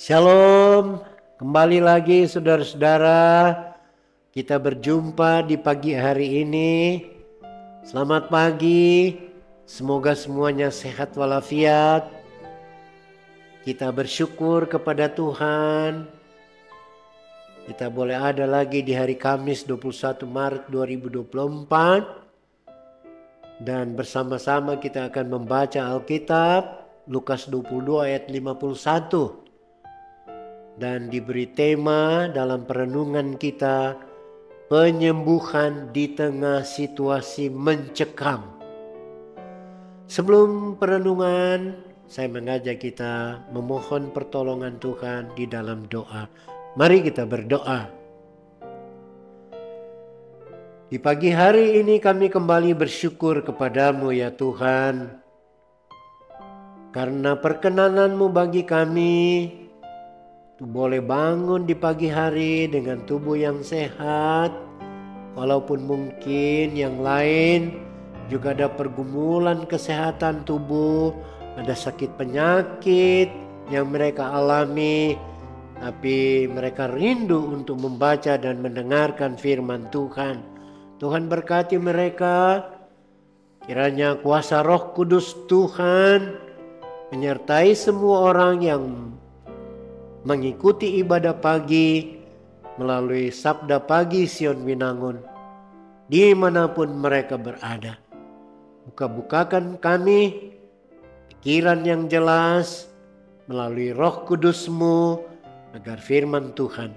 Shalom, kembali lagi saudara-saudara. Kita berjumpa di pagi hari ini. Selamat pagi, semoga semuanya sehat walafiat. Kita bersyukur kepada Tuhan. Kita boleh ada lagi di hari Kamis 21 Maret 2024. Dan bersama-sama kita akan membaca Alkitab Lukas 22 ayat 51. Dan diberi tema dalam perenungan kita, penyembuhan di tengah situasi mencekam. Sebelum perenungan, saya mengajak kita memohon pertolongan Tuhan di dalam doa. Mari kita berdoa. Di pagi hari ini kami kembali bersyukur kepadamu ya Tuhan, karena perkenanan-Mu bagi kami boleh bangun di pagi hari dengan tubuh yang sehat. Walaupun mungkin yang lain juga ada pergumulan kesehatan tubuh, ada sakit penyakit yang mereka alami, tapi mereka rindu untuk membaca dan mendengarkan firman Tuhan. Tuhan berkati mereka, kiranya kuasa Roh Kudus Tuhan menyertai semua orang yang mengikuti ibadah pagi melalui Sabda Pagi Sion Winangun dimanapun mereka berada. Buka-bukakan kami pikiran yang jelas melalui Roh Kudus-Mu, agar firman Tuhan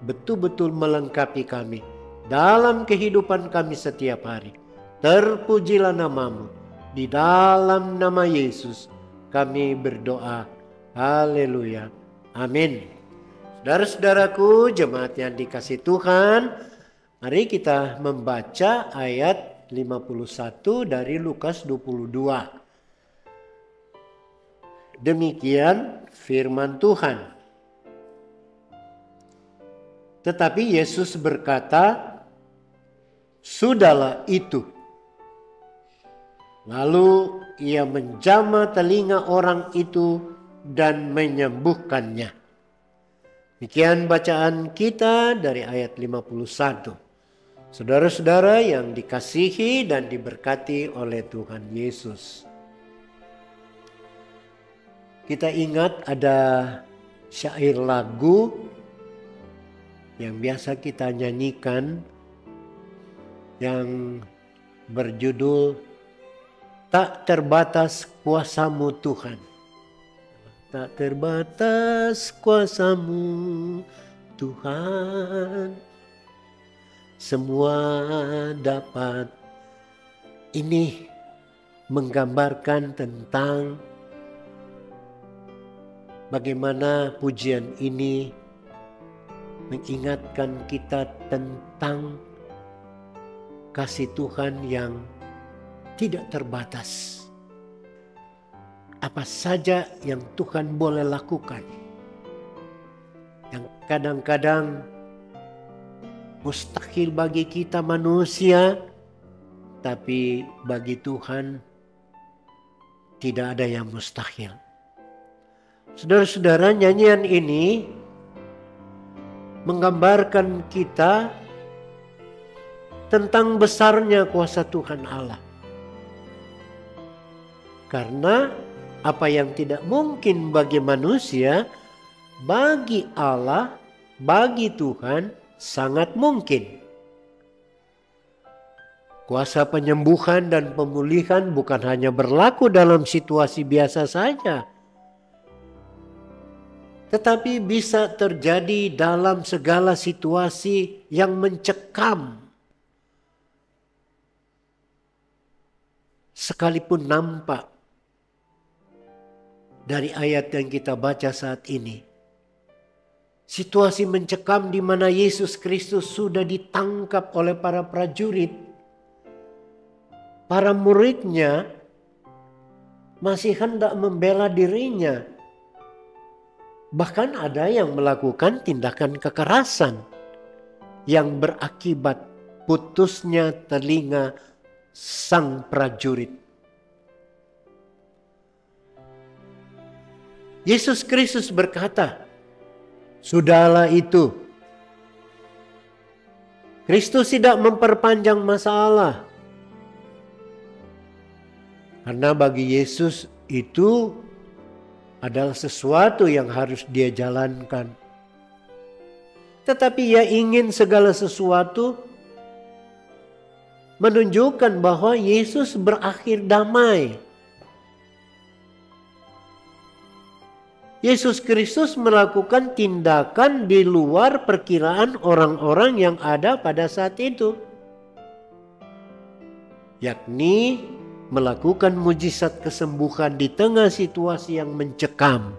betul-betul melengkapi kami dalam kehidupan kami setiap hari. Terpujilah nama-Mu. Di dalam nama Yesus kami berdoa. Haleluya. Amin. Saudara-saudaraku, jemaat yang dikasih Tuhan, mari kita membaca ayat 51 dari Lukas 22. Demikian firman Tuhan. Tetapi Yesus berkata, "Sudahlah itu." Lalu ia menjamah telinga orang itu dan menyembuhkannya. Demikian bacaan kita dari ayat 51. Saudara-saudara yang dikasihi dan diberkati oleh Tuhan Yesus, kita ingat ada syair lagu yang biasa kita nyanyikan yang berjudul "Tak terbatas kuasa-Mu Tuhan." Tak terbatas kuasa-Mu Tuhan, semua dapat. Ini menggambarkan tentang bagaimana pujian ini mengingatkan kita tentang kasih Tuhan yang tidak terbatas. Apa saja yang Tuhan boleh lakukan, yang kadang-kadang mustahil bagi kita manusia, tapi bagi Tuhan tidak ada yang mustahil. Saudara-saudara, nyanyian ini menggambarkan kita tentang besarnya kuasa Tuhan Allah. Karena apa yang tidak mungkin bagi manusia, bagi Allah, bagi Tuhan sangat mungkin. Kuasa penyembuhan dan pemulihan bukan hanya berlaku dalam situasi biasa saja, tetapi bisa terjadi dalam segala situasi yang mencekam. Sekalipun nampak dari ayat yang kita baca saat ini, situasi mencekam di mana Yesus Kristus sudah ditangkap oleh para prajurit. Para muridnya masih hendak membela dirinya. Bahkan ada yang melakukan tindakan kekerasan yang berakibat putusnya telinga sang prajurit. Yesus Kristus berkata, Sudahlah itu. Kristus tidak memperpanjang masalah. Karena bagi Yesus itu adalah sesuatu yang harus dia jalankan. Tetapi ia ingin segala sesuatu menunjukkan bahwa Yesus berakhir damai. Yesus Kristus melakukan tindakan di luar perkiraan orang-orang yang ada pada saat itu. Yakni melakukan mujizat kesembuhan di tengah situasi yang mencekam.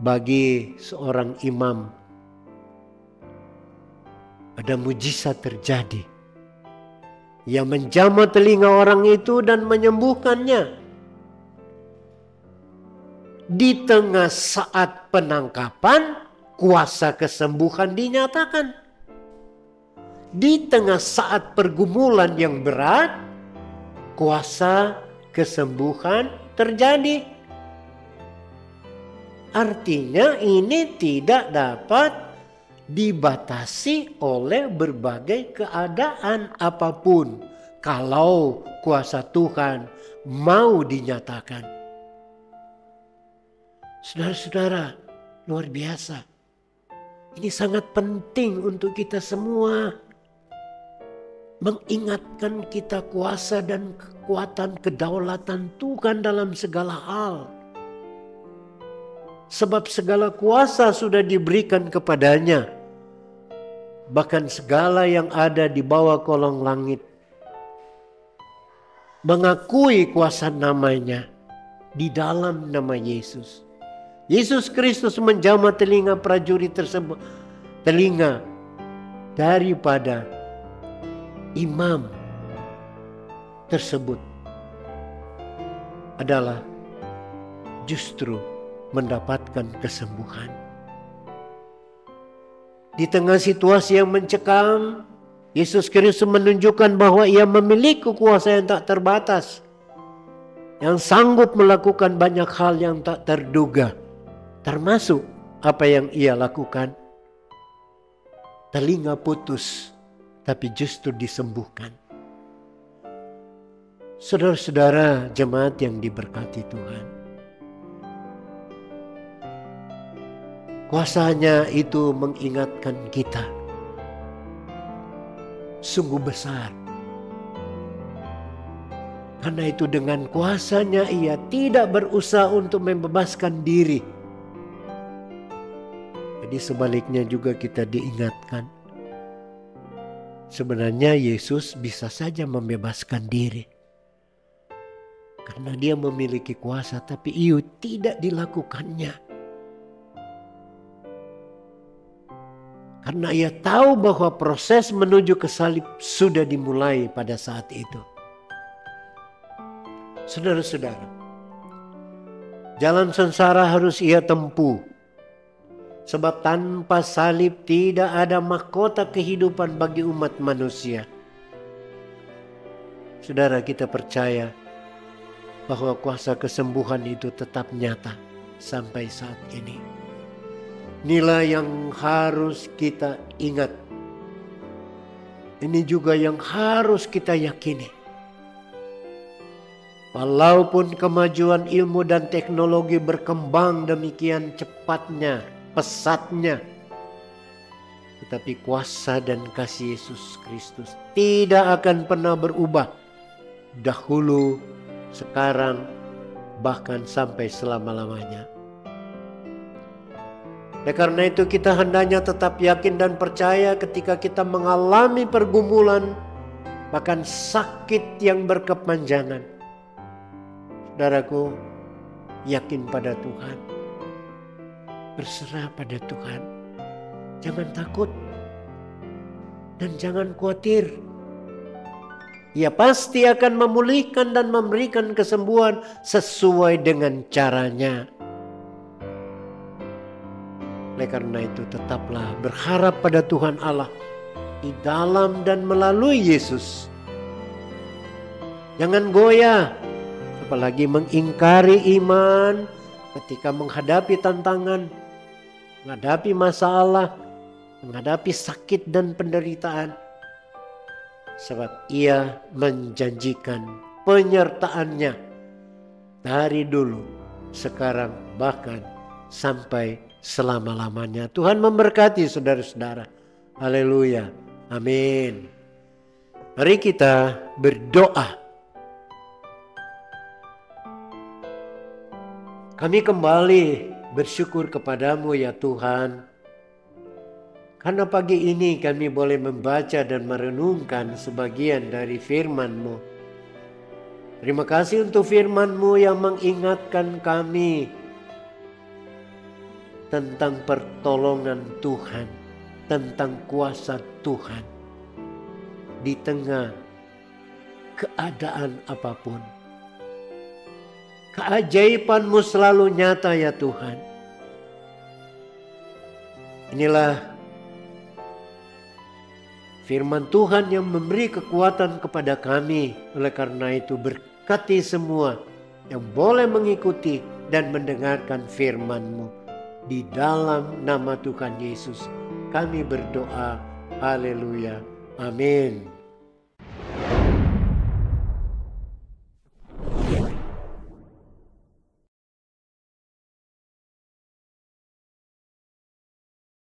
Bagi seorang imam, ada mujizat terjadi yang menjamah telinga orang itu dan menyembuhkannya. Di tengah saat penangkapan, kuasa kesembuhan dinyatakan. Di tengah saat pergumulan yang berat, kuasa kesembuhan terjadi. Artinya ini tidak dapat dibatasi oleh berbagai keadaan apapun kalau kuasa Tuhan mau dinyatakan. Saudara-saudara, luar biasa. Ini sangat penting untuk kita semua. Mengingatkan kita kuasa dan kekuatan kedaulatan Tuhan dalam segala hal. Sebab segala kuasa sudah diberikan kepadanya. Bahkan segala yang ada di bawah kolong langit mengakui kuasa namanya di dalam nama Yesus. Yesus Kristus menjamah telinga prajurit tersebut, telinga daripada imam tersebut adalah justru mendapatkan kesembuhan. Di tengah situasi yang mencekam, Yesus Kristus menunjukkan bahwa ia memiliki kuasa yang tak terbatas, yang sanggup melakukan banyak hal yang tak terduga. Termasuk apa yang ia lakukan. Telinga putus, tapi justru disembuhkan. Saudara-saudara jemaat yang diberkati Tuhan. Kuasanya itu mengingatkan kita. Sungguh besar. Karena itu dengan kuasanya ia tidak berusaha untuk membebaskan diri. Jadi sebaliknya juga kita diingatkan. Sebenarnya Yesus bisa saja membebaskan diri. Karena dia memiliki kuasa, tapi itu tidak dilakukannya. Karena ia tahu bahwa proses menuju ke salib sudah dimulai pada saat itu. Saudara-saudara, jalan sengsara harus ia tempuh. Sebab tanpa salib tidak ada mahkota kehidupan bagi umat manusia. Saudara, kita percaya bahwa kuasa kesembuhan itu tetap nyata sampai saat ini. Inilah yang harus kita ingat. Ini juga yang harus kita yakini. Walaupun kemajuan ilmu dan teknologi berkembang demikian cepatnya, pesatnya, tetapi kuasa dan kasih Yesus Kristus tidak akan pernah berubah. Dahulu, sekarang, bahkan sampai selama-lamanya. Oleh karena itu kita hendaknya tetap yakin dan percaya ketika kita mengalami pergumulan, bahkan sakit yang berkepanjangan. Saudaraku, yakin pada Tuhan. Berserah pada Tuhan. Jangan takut. Dan jangan khawatir. Ia pasti akan memulihkan dan memberikan kesembuhan sesuai dengan caranya. Oleh karena itu tetaplah berharap pada Tuhan Allah di dalam dan melalui Yesus. Jangan goyah, apalagi mengingkari iman, ketika menghadapi tantangan, menghadapi masalah, menghadapi sakit dan penderitaan. Sebab Ia menjanjikan penyertaannya dari dulu, sekarang, bahkan sampai selama-lamanya. Tuhan memberkati saudara-saudara. Haleluya. Amin. Mari kita berdoa. Kami kembali bersyukur kepadamu ya Tuhan. Karena pagi ini kami boleh membaca dan merenungkan sebagian dari firman-Mu. Terima kasih untuk firman-Mu yang mengingatkan kami tentang pertolongan Tuhan, tentang kuasa Tuhan di tengah keadaan apapun. Keajaiban-Mu selalu nyata ya Tuhan. Inilah firman Tuhan yang memberi kekuatan kepada kami. Oleh karena itu berkati semua yang boleh mengikuti dan mendengarkan firman-Mu. Di dalam nama Tuhan Yesus kami berdoa. Haleluya. Amin.